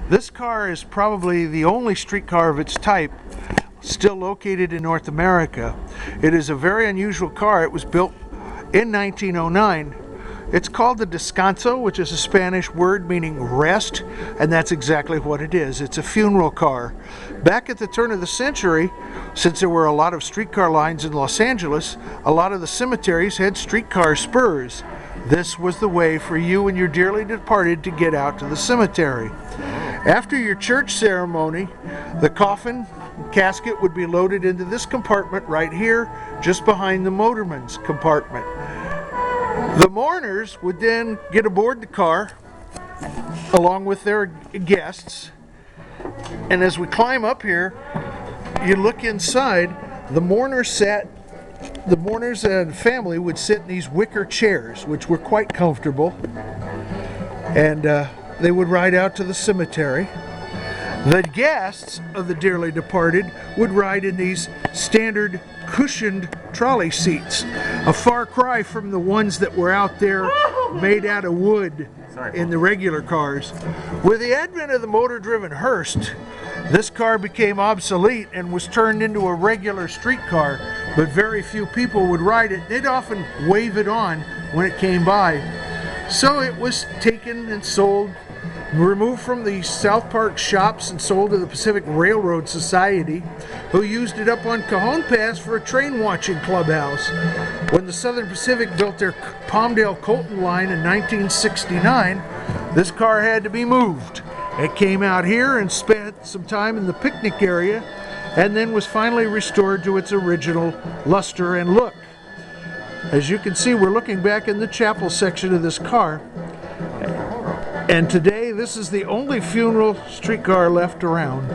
This car is probably the only streetcar of its type still located in North America. It is a very unusual car. It was built in 1909. It's called the Descanso, which is a Spanish word meaning rest, and that's exactly what it is. It's a funeral car. Back at the turn of the century, since there were a lot of streetcar lines in Los Angeles, a lot of the cemeteries had streetcar spurs. This was the way for you and your dearly departed to get out to the cemetery. After your church ceremony, the coffin casket would be loaded into this compartment right here, just behind the motorman's compartment. The mourners would then get aboard the car along with their guests, and as we climb up here, you look inside. The mourners and family would sit in these wicker chairs, which were quite comfortable, and they would ride out to the cemetery. The guests of the dearly departed would ride in these standard cushioned trolley seats, a far cry from the ones that were out there made out of wood in the regular cars. With the advent of the motor-driven hearse, this car became obsolete and was turned into a regular streetcar, but very few people would ride it. They'd often wave it on when it came by. So it was taken and sold, removed from the South Park shops and sold to the Pacific Railroad Society, who used it up on Cajon Pass for a train watching clubhouse. When the Southern Pacific built their Palmdale Colton line in 1969, this car had to be moved. It came out here and spent some time in the picnic area, and then was finally restored to its original luster and look. As you can see, we're looking back in the chapel section of this car, and today this is the only funeral streetcar left around.